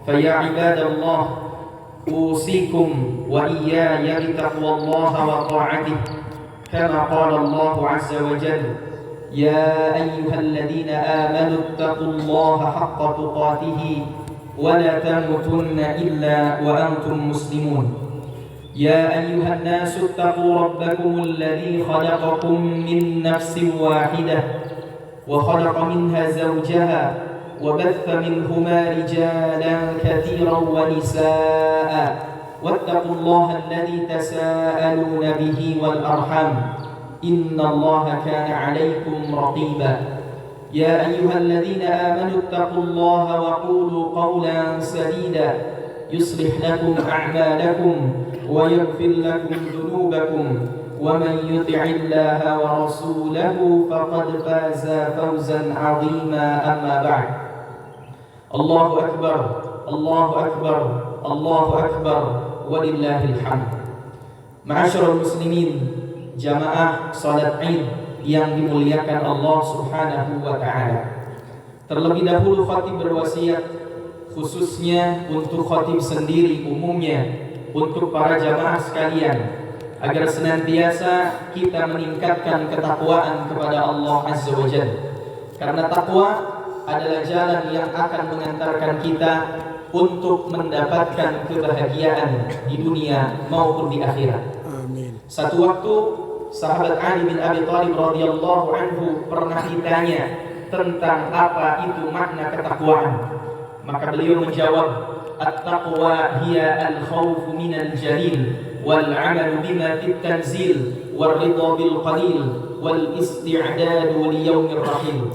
فيا عباد الله أوصيكم وإياي بتقوى الله وطاعته كما قال الله عز وجل يا أيها الذين آمنوا اتقوا الله حق تقاته ولا تموتن إلا وأنتم مسلمون يا أيها الناس اتقوا ربكم الذي خلقكم من نفس واحدة وخلق منها زوجها وبث منهما رجالا كثيرا ونساء واتقوا الله الذي تساءلون به والأرحام إن الله كان عليكم رقيبا يا أيها الذين آمنوا اتقوا الله وقولوا قولا سديدا يصلح لكم أعمالكم ويغفر لكم ذنوبكم ومن يطع الله ورسوله فقد فاز فوزا عظيما أما بعد الله أكبر الله أكبر الله أكبر ولله الحمد. Ma'asyiral muslimin, jamaah salat Id yang dimuliakan Allah Subhanahu wa taala. Terlebih dahulu khatib berwasiat khususnya untuk khatib sendiri, umumnya untuk para jamaah sekalian, agar senantiasa kita meningkatkan ketakwaan kepada Allah Azza wa Jalla. Karena takwa adalah jalan yang akan mengantarkan kita untuk mendapatkan kebahagiaan di dunia maupun di akhirat. Amin. Satu waktu sahabat Ali bin Abi Thalib radhiyallahu anhu pernah ditanya tentang apa itu makna ketakwaan. Maka beliau menjawab, at-taqwa hiya al-khawfu minal jalil wal 'amalu bima fit tanzil wal ridha bil qalil wal isti'dadu li yaumir rahim.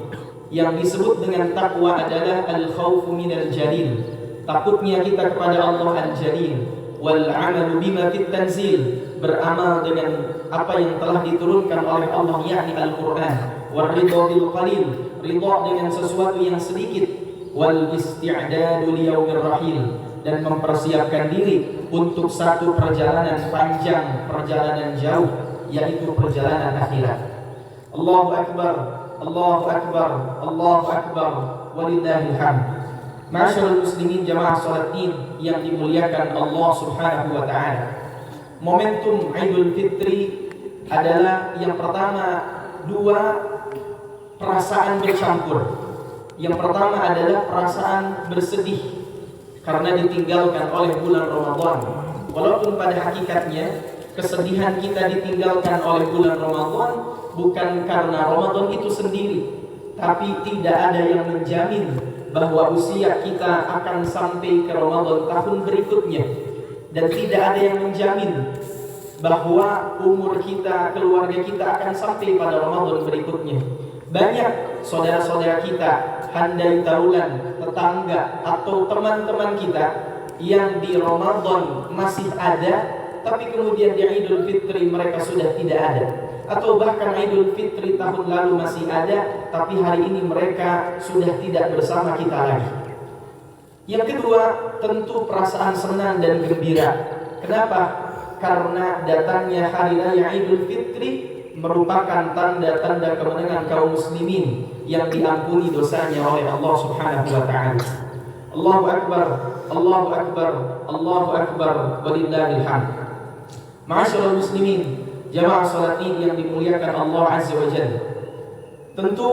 Yang disebut dengan takwa adalah al-khawfu minal jalil, takutnya kita kepada Allah al-jalil, wal 'amalu bima fit tanzil, beramal dengan apa yang telah diturunkan oleh Allah yakni Al-Qur'an, wal ridha bil qalil, ridha dengan sesuatu yang sedikit, wal isti'dadu li yaumir rahim, dan mempersiapkan diri untuk satu perjalanan panjang, perjalanan jauh, yaitu perjalanan akhirat. Allahu akbar, Allahu akbar, Allahu akbar, walillahil hamd. Ma'asyiral muslimin, jamaah salat Id yang dimuliakan Allah Subhanahu wa taala. Momentum Idul Fitri adalah yang pertama dua perasaan bercampur. Yang pertama adalah perasaan bersedih karena ditinggalkan oleh bulan Ramadan. Walaupun pada hakikatnya kesedihan kita ditinggalkan oleh bulan Ramadan bukan karena Ramadan itu sendiri, tapi tidak ada yang menjamin bahwa usia kita akan sampai ke Ramadan tahun berikutnya, dan tidak ada yang menjamin bahwa umur kita, keluarga kita akan sampai pada Ramadan berikutnya. Banyak saudara-saudara kita, handai taulan, tetangga atau teman-teman kita yang di Ramadan masih ada, tapi kemudian di Idul Fitri mereka sudah tidak ada. Atau bahkan Idul Fitri tahun lalu masih ada, tapi hari ini mereka sudah tidak bersama kita lagi. Yang kedua, tentu perasaan senang dan gembira. Kenapa? Karena datangnya hari raya Idul Fitri merupakan tanda-tanda kemenangan kaum muslimin yang diampuni dosanya oleh Allah Subhanahu wa taala. Allahu akbar, Allahu akbar, Allahu akbar, walillahil hamd. Ma'asyiral muslimin, jamaah salat Id yang dimuliakan Allah Azza wa Jalla. Tentu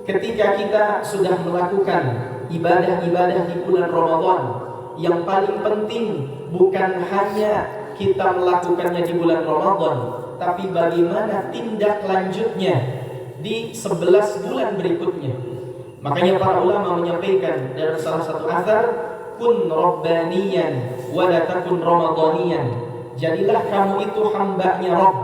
ketika kita sudah melakukan ibadah-ibadah di bulan Ramadan, yang paling penting bukan hanya kita melakukannya di bulan Ramadan, tapi bagaimana tindak lanjutnya di 11 bulan berikutnya. Makanya para ulama menyampaikan dalam salah satu athar, kun rabbaniyan wa la takun ramadaniyan. Jadilah kamu itu hambanya Rabb,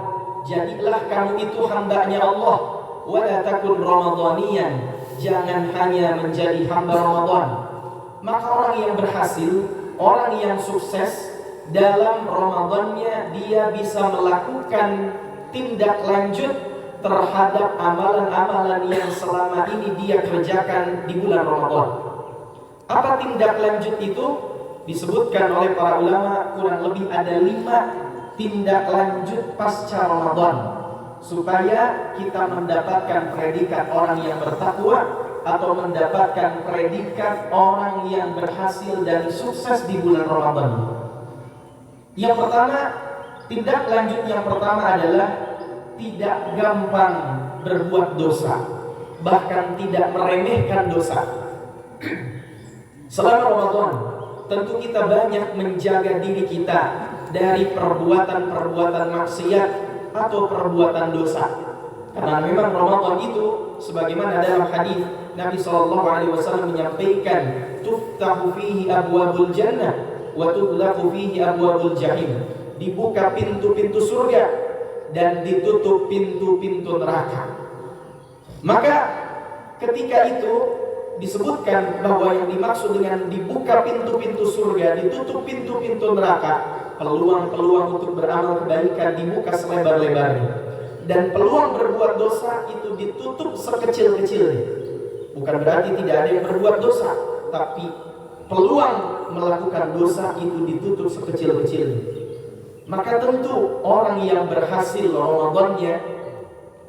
jadilah kamu itu hambanya Allah, wa la takun ramadaniyan, jangan hanya menjadi hamba Ramadan. Maka orang yang berhasil, orang yang sukses dalam Ramadannya, dia bisa melakukan tindak lanjut terhadap amalan-amalan yang selama ini dia kerjakan di bulan Ramadan. Apa tindak lanjut itu? Disebutkan oleh para ulama kurang lebih ada 5 tindak lanjut pasca Ramadan supaya kita mendapatkan predikat orang yang bertakwa, atau mendapatkan predikat orang yang berhasil dan sukses di bulan Ramadan. Yang pertama, tindak lanjut yang pertama adalah tidak gampang berbuat dosa, bahkan tidak meremehkan dosa. Selama Ramadan, tentu kita banyak menjaga diri kita dari perbuatan-perbuatan maksiat atau perbuatan dosa. Karena memang Ramadan itu sebagaimana dalam hadis Nabi SAW menyampaikan, tuftahu fihi abwabul jannah wa tughlaqu fihi abwabul jahim. Dibuka pintu-pintu surga dan ditutup pintu-pintu neraka. Maka ketika itu disebutkan bahwa yang dimaksud dengan dibuka pintu-pintu surga, ditutup pintu-pintu neraka, peluang-peluang untuk beramal kebaikan dibuka selebar-lebarnya. Dan peluang berbuat dosa itu ditutup sekecil-kecilnya. Bukan berarti tidak ada yang berbuat dosa, tapi peluang melakukan dosa itu ditutup sekecil-kecilnya. Maka tentu orang yang berhasil Ramadannya,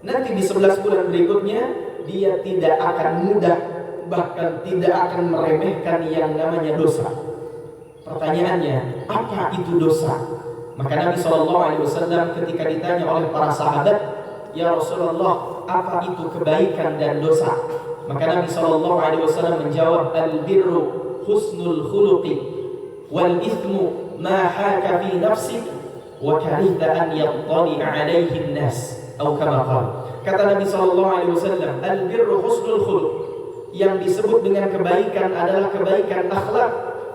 nanti di 11 bulan berikutnya dia tidak akan mudah, bahkan tidak akan meremehkan yang namanya dosa. Pertanyaannya, apa itu dosa? Maka Nabi SAW ketika ditanya oleh para sahabat, ya Rasulullah, apa itu kebaikan dan dosa? Maka Nabi SAW menjawab, al-birru husnul khuluqi wal ithmu ma haka fi nafsik wa karihta an yattali'a alaihi an-nas, atau kama qala. Kata Nabi SAW, al-birru husnul khuluq, yang disebut dengan kebaikan adalah kebaikan akhlak,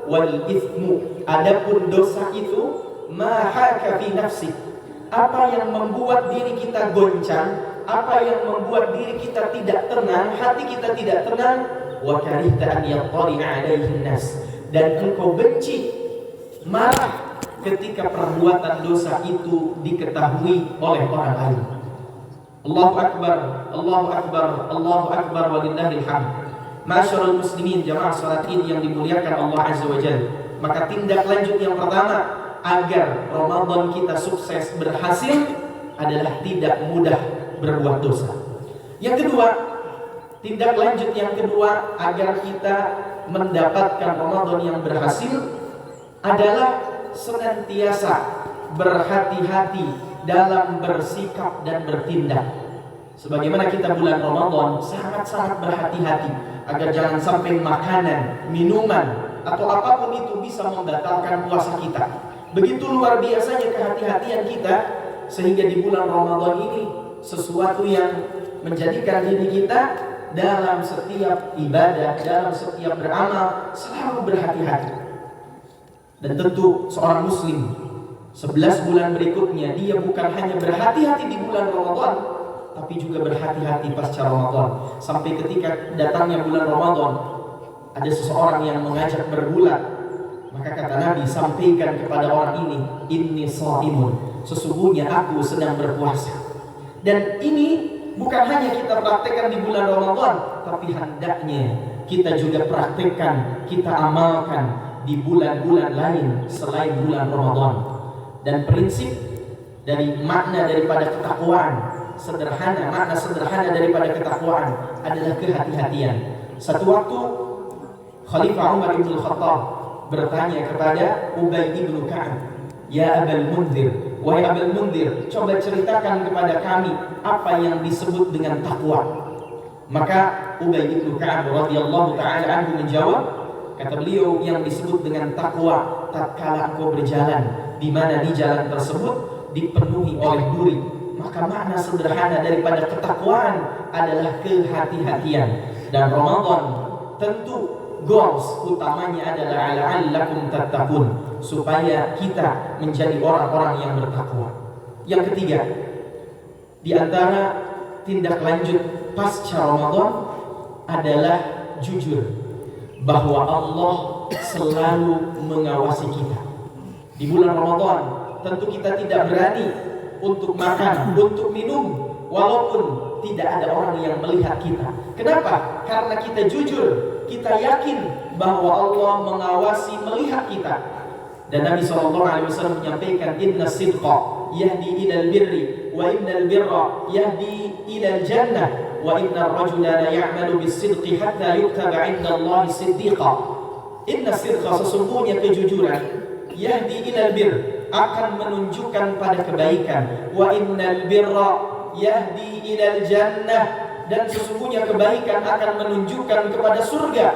wal ithmu, adapun dosa itu ma haka fi nafsi, apa yang membuat diri kita goncang, apa yang membuat diri kita tidak tenang, hati kita tidak tenang, wa karihta an yattali'a alaihi nas, dan engkau benci, marah ketika perbuatan dosa itu diketahui oleh orang lain. Allahu akbar, Allahu akbar, Allahu akbar, walillahil hamd. Masyarul muslimin, jamaah salat Id yang dimuliakan Allah Azza wa Jalla. Maka tindak lanjut yang pertama agar Ramadan kita sukses berhasil adalah tidak mudah berbuat dosa. Yang kedua, tindak lanjut yang kedua agar kita mendapatkan Ramadan yang berhasil adalah senantiasa berhati-hati dalam bersikap dan bertindak. Sebagaimana kita bulan Ramadan sangat-sangat berhati-hati agar jangan sampai makanan, minuman atau apapun itu bisa membatalkan puasa kita. Begitu luar biasanya kehati-hatian kita, sehingga di bulan Ramadan ini sesuatu yang menjadikan diri kita dalam setiap ibadah, dalam setiap beramal selalu berhati-hati. Dan tentu seorang muslim 11 bulan berikutnya dia bukan hanya berhati-hati di bulan Ramadan, tapi juga berhati-hati pasca Ramadan. Sampai ketika datangnya bulan Ramadan, ada seseorang yang mengajak berbulan. Maka kata Nabi, sampaikan kepada orang ini, inni shaimun, sesungguhnya aku sedang berpuasa. Dan ini bukan hanya kita praktekkan di bulan Ramadan, tapi hendaknya kita juga praktekkan, kita amalkan di bulan-bulan lain selain bulan Ramadan. Dan prinsip dari makna daripada ketakwaan sederhana, makna sederhana daripada ketakwaan adalah kehati-hatian. Satu waktu Khalifah Umar bin Khattab bertanya kepada Ubay bin Ka'ab, ya Abul Mundhir, wahai Abul Mundhir, coba ceritakan kepada kami apa yang disebut dengan takwa. Maka Ubay bin Ka'ab radhiyallahu ta'ala anhu menjawab, kata beliau, yang disebut dengan takwa tatkala engkau berjalan di mana di jalan tersebut dipenuhi oleh duri. Maka makna sederhana daripada ketakwaan adalah kehati-hatian. Dan Ramadan tentu goals utamanya adalah la'allakum tattaqun, supaya kita menjadi orang-orang yang bertakwa. Yang ketiga, di antara tindak lanjut pasca Ramadan adalah jujur bahwa Allah selalu mengawasi kita. Di bulan Ramadan tentu kita tidak berani untuk makan, untuk minum, walaupun tidak ada orang yang melihat kita. Kenapa? Karena kita jujur, kita yakin bahwa Allah mengawasi, melihat kita. Dan Nabi SAW menyampaikan, inna sidqa yahdi ilal birri wa innal birra yahdi ilal jannah wa inna ar-rajula la ya'malu bis-sidqi hatta yuktaba 'inda Allahi siddiqa. Inna sidqa, sesungguhnya kejujuran, yahdi ilal bir, akan menunjukkan pada kebaikan. Wa innal birra yahdi ilal jannah, dan sesungguhnya kebaikan akan menunjukkan kepada surga.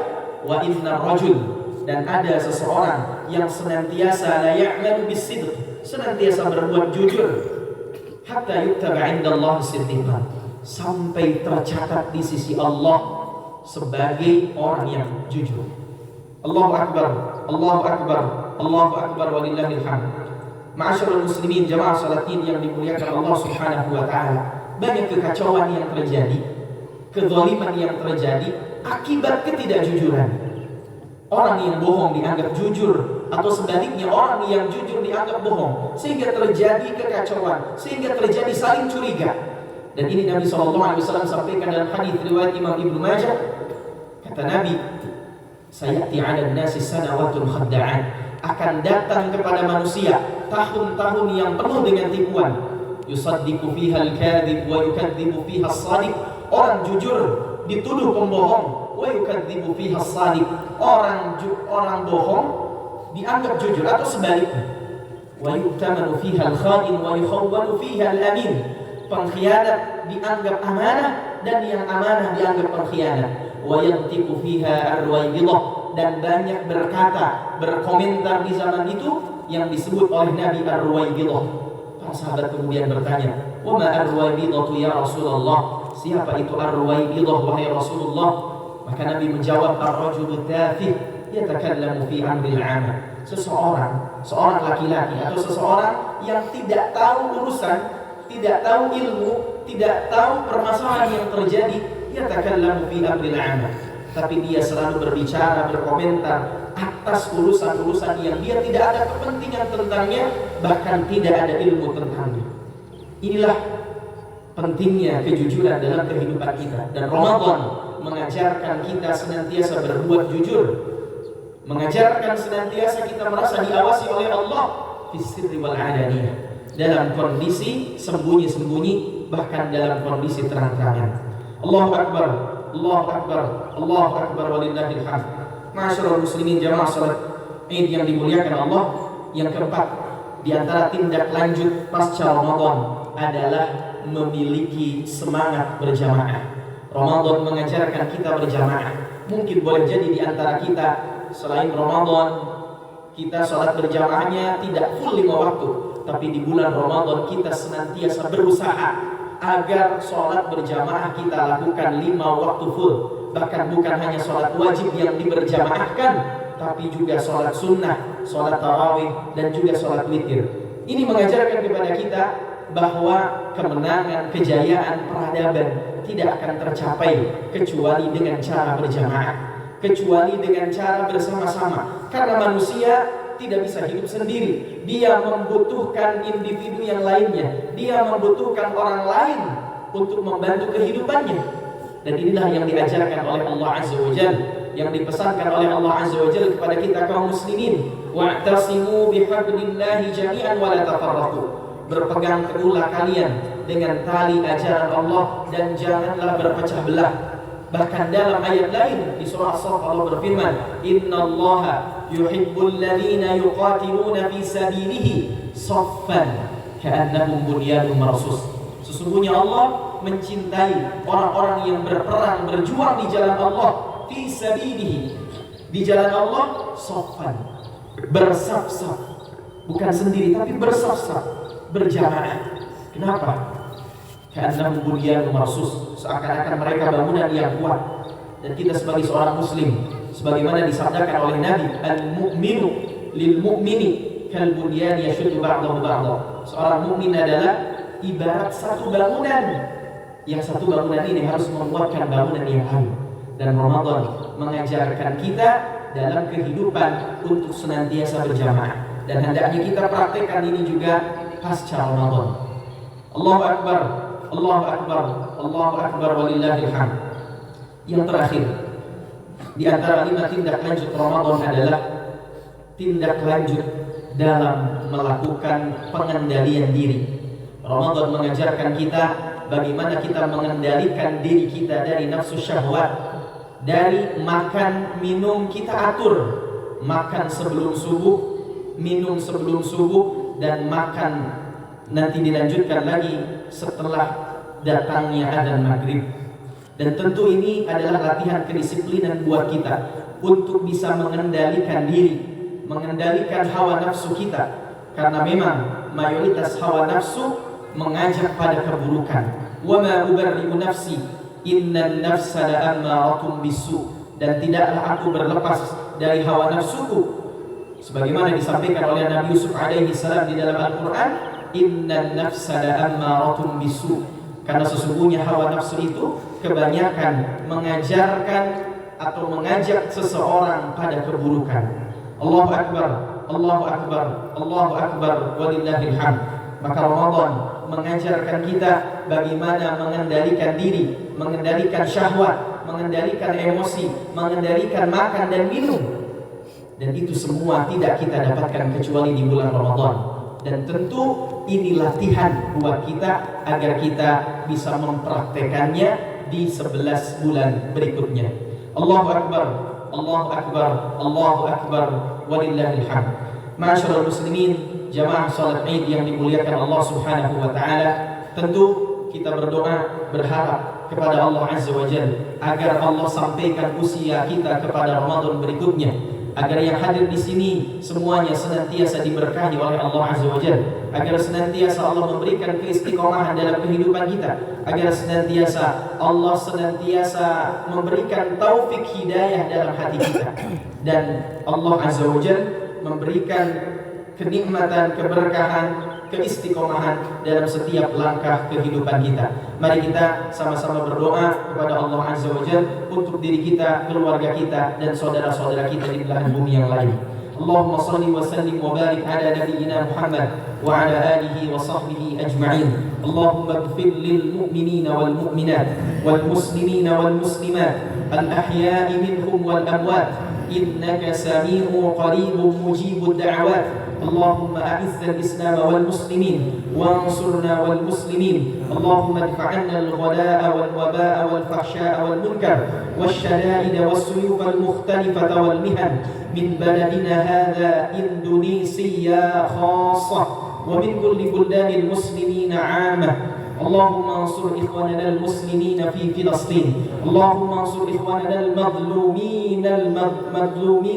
Wa innar rajul, dan ada seseorang yang senantiasa la ya'malu bis-sidq, senantiasa berbuat jujur, hatta yuktaba 'inda Allahi siddiqa, sampai tercatat di sisi Allah sebagai orang yang jujur. Allahu Akbar, Allahu Akbar, Allahu Akbar, walillahil hamd. Ma'asyiral muslimin, jamaah salat Id yang dimuliakan Allah Subhanahu wa taala, banyak kekacauan yang terjadi, kezaliman yang terjadi akibat ketidakjujuran. Orang yang bohong dianggap jujur, atau sebaliknya orang yang jujur dianggap bohong, sehingga terjadi kekacauan, sehingga terjadi saling curiga. Dan ini Nabi SAW sampaikan dalam hadis riwayat Imam Ibnu Majah. Kata Nabi, sayati 'alan nasi sanawatun khadda'an, akan datang kepada manusia tahun-tahun yang penuh dengan tipuan. Yusaddiqu fiha al-kadhib wa yukadzibu fiha as-sadiq, orang jujur dituduh pembohong, wa yukadzibu fiha as-sadiq, orang bohong dianggap jujur, atau sebaliknya. Wa yu'tamanu fiha al-kha'in wa yukhawwanu fiha al-amin, pengkhianat dianggap amanah dan yang amanah dianggap pengkhianat. Wa yantiqu fiha ar-ruwaybidah, dan banyak berkata, berkomentar di zaman itu yang disebut oleh Nabi ar-ruwaybidah. Para sahabat kemudian bertanya, "Wa ma ar-ruwaybidatu ya Rasulullah?" Siapa itu ar-ruwaybidah wahai Rasulullah? Maka Nabi menjawab, "Ar-rajulu tafih yatakallamu fi amril 'am." Seorang laki-laki atau seseorang yang tidak tahu urusan, tidak tahu ilmu, tidak tahu permasalahan yang terjadi, yatakallamu fi amril 'am, tapi dia selalu berbicara, berkomentar atas urusan-urusan yang dia tidak ada kepentingan tentangnya, bahkan tidak ada ilmu tentangnya. Inilah pentingnya kejujuran dalam kehidupan kita. Dan Ramadan mengajarkan kita senantiasa berbuat jujur, mengajarkan senantiasa kita merasa diawasi oleh Allah fis sirri wal 'alaniyah, dalam kondisi sembunyi-sembunyi, bahkan dalam kondisi terang-terangan. Allahu Akbar, Allahu Akbar, Allahu Akbar, walillahil hamd. Ma'asyiral muslimin, jamaah salat Id yang dimuliakan Allah, yang keempat di antara tindak lanjut pasca Ramadan adalah memiliki semangat berjamaah. Ramadan mengajarkan kita berjamaah. Mungkin boleh jadi di antara kita selain Ramadan kita salat berjamaahnya tidak full 5 waktu, tapi di bulan Ramadan kita senantiasa berusaha agar sholat berjamaah kita lakukan 5 waktu full. Bahkan bukan hanya sholat wajib yang diberjamaahkan, tapi juga sholat sunnah, sholat tarawih, dan juga sholat witir. Ini mengajarkan kepada kita bahwa kemenangan, kejayaan, peradaban tidak akan tercapai kecuali dengan cara berjamaah, kecuali dengan cara bersama-sama. Karena manusia tidak bisa hidup sendiri, dia membutuhkan individu yang lainnya, dia membutuhkan orang lain untuk membantu kehidupannya. Dan inilah yang diajarkan oleh Allah Azza wa Jalla, yang dipesankan oleh Allah Azza wa Jalla kepada kita kaum muslimin, wa'tasimu bihablillahi jami'an wa la tafarraqu, berpegang teguhlah kalian dengan tali ajaran Allah dan janganlah berpecah belah. Bahkan dalam ayat lain di surah As-Saff Allah berfirman, innallaha yuhibbul ladzina yuqatiluna fi sabilihi saffan ka'annahum bunyanun marsus. Sesungguhnya Allah mencintai orang-orang yang berperang, berjuang di jalan Allah, fi sabilihi, di jalan Allah, saffan, bersaf-saf, bukan sendiri tapi bersaf-saf, berjamaah. Kenapa? Karena bunyanun marsus, seakan-akan mereka bangunan yang kuat. Dan kita sebagai seorang muslim, sebagaimana disabdakan oleh Nabi, al-mu'minu lil mu'mini kal bunyan yashuddu ba'dahu ba'dha. Seorang mukmin adalah ibarat satu bangunan, yang satu bangunan ini harus menguatkan bangunan yang lain. Dan Ramadan mengajarkan kita dalam kehidupan untuk senantiasa berjamaah, dan hendaknya kita praktekkan ini juga pasca Ramadan. Allahu Akbar, Allahu Akbar, Allahu Akbar, walillahil hamd. Yang terakhir di antara 5 tindak lanjut Ramadan adalah tindak lanjut dalam melakukan pengendalian diri. Ramadan mengajarkan kita bagaimana kita mengendalikan diri kita dari nafsu syahwat, dari makan minum kita atur, makan sebelum subuh, minum sebelum subuh, dan makan nanti dilanjutkan lagi setelah datangnya adzan maghrib. Dan tentu ini adalah latihan kedisiplinan buat kita untuk bisa mengendalikan diri, mengendalikan hawa nafsu kita, karena memang mayoritas hawa nafsu mengajak pada keburukan. Wa ma ubarri'u nafsi innan nafsa la'ammaratun bisu, dan tidaklah aku berlepas dari hawa nafsuku, sebagaimana disampaikan oleh Nabi Yusuf alaihi salam di dalam Al-Quran, innan nafsa la'ammaratun bisu, karena sesungguhnya hawa nafsu itu kebanyakan mengajarkan atau mengajak seseorang pada keburukan. Allahu Akbar, Allahu Akbar, Allahu Akbar, walillahil hamd. Maka Ramadan mengajarkan kita bagaimana mengendalikan diri, mengendalikan syahwat, mengendalikan emosi, mengendalikan makan dan minum. Dan itu semua tidak kita dapatkan kecuali di bulan Ramadan. Dan tentu ini latihan buat kita agar kita bisa mempraktekannya di 11 bulan berikutnya. Allahu Akbar, Allahu Akbar, Allahu Akbar, walillahil hamd. Ma'asyiral muslimin, jamaah salat Id yang dimuliakan Allah Subhanahu wa taala, tentu kita berdoa berharap kepada Allah Azza wa Jalla agar Allah sampaikan usia kita kepada Ramadan berikutnya, agar yang hadir di sini semuanya senantiasa diberkahi oleh Allah Azza wa Jalla, agar senantiasa Allah memberikan keistiqomahan dalam kehidupan kita, agar senantiasa Allah memberikan taufik hidayah dalam hati kita, dan Allah Azza wa Jalla memberikan kenikmatan, keberkahan, keistiqomahan dalam setiap langkah kehidupan kita. Mari kita sama-sama berdoa kepada Allah Azza wa Jalla untuk diri kita, keluarga kita, dan saudara-saudara kita di belahan bumi yang lain. Allahumma salli wa sallim wa barik ala nabiyyina Muhammad wa ala alihi wa sahbihi ajma'in. Allahumma ighfir lil mu'minina wal mu'minat wal muslimina wal muslimat al ahya'i minhum wal amwat innaka sami'un qaribun mujibud da'awat. اللهم أعز الإسلام والمسلمين وانصرنا والمسلمين. اللهم ادفع عنا الغلاء والوباء والفحشاء والمنكر والشدائد والسيوف المختلفة والمهن من بلدنا هذا إندونيسيا خاصة ومن كل بلدان المسلمين عامة. اللهم انصر إخواننا المسلمين في فلسطين. اللهم انصر إخواننا المظلومين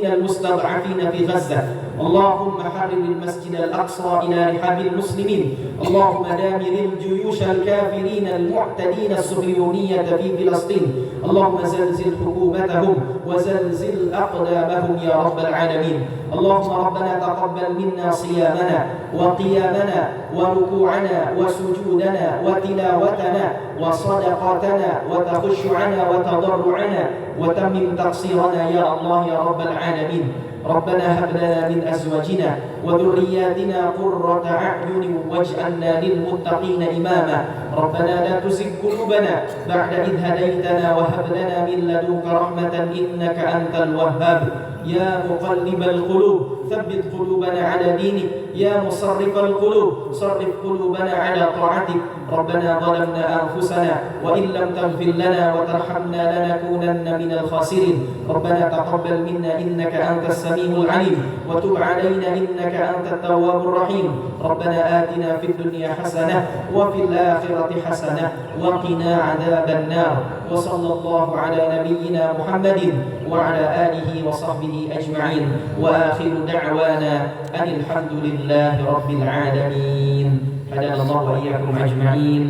المستضعفين في غزة. اللهم حرر المسجد الأقصى إلى رحاب المسلمين. اللهم دامر الجيوش الكافرين المعتدين الصهيونية في فلسطين. اللهم زلزل حكومتهم وزلزل أقدامهم يا رب العالمين. اللهم ربنا تقبل منا صيامنا وقيامنا وركوعنا وسجودنا وتلاوتنا وصدقاتنا وتخشعنا وتضرعنا وتمم تقصيرنا يا الله يا رب العالمين. ربنا هب لنا من أزواجنا وذرياتنا قرة أعين واجعلنا للمتقين إماما. ربنا لا تزغ قلوبنا بعد إذ هديتنا وهب لنا من لدنك رحمة إنك أنت الوهاب. يا مقلب القلوب ثبت قلوبنا على دينك. يا مصرف القلوب صرف قلوبنا على طاعتك. ربنا ظلمنا أنفسنا وإن لم تغفر لنا وترحمنا لنكونن من الخاسرين. ربنا تقبل منا إنك أنت السميع العليم وتب علينا إنك أنت التواب الرحيم. ربنا آتنا في الدنيا حسنة وفي الآخرة حسنة وقنا عذاب النار. وصلى الله على نبينا محمد وعلى آله وصحبه أجمعين. وآخر دعوانا أن الحمد لله رب العالمين. هدانا الله وإياكم أجمعين.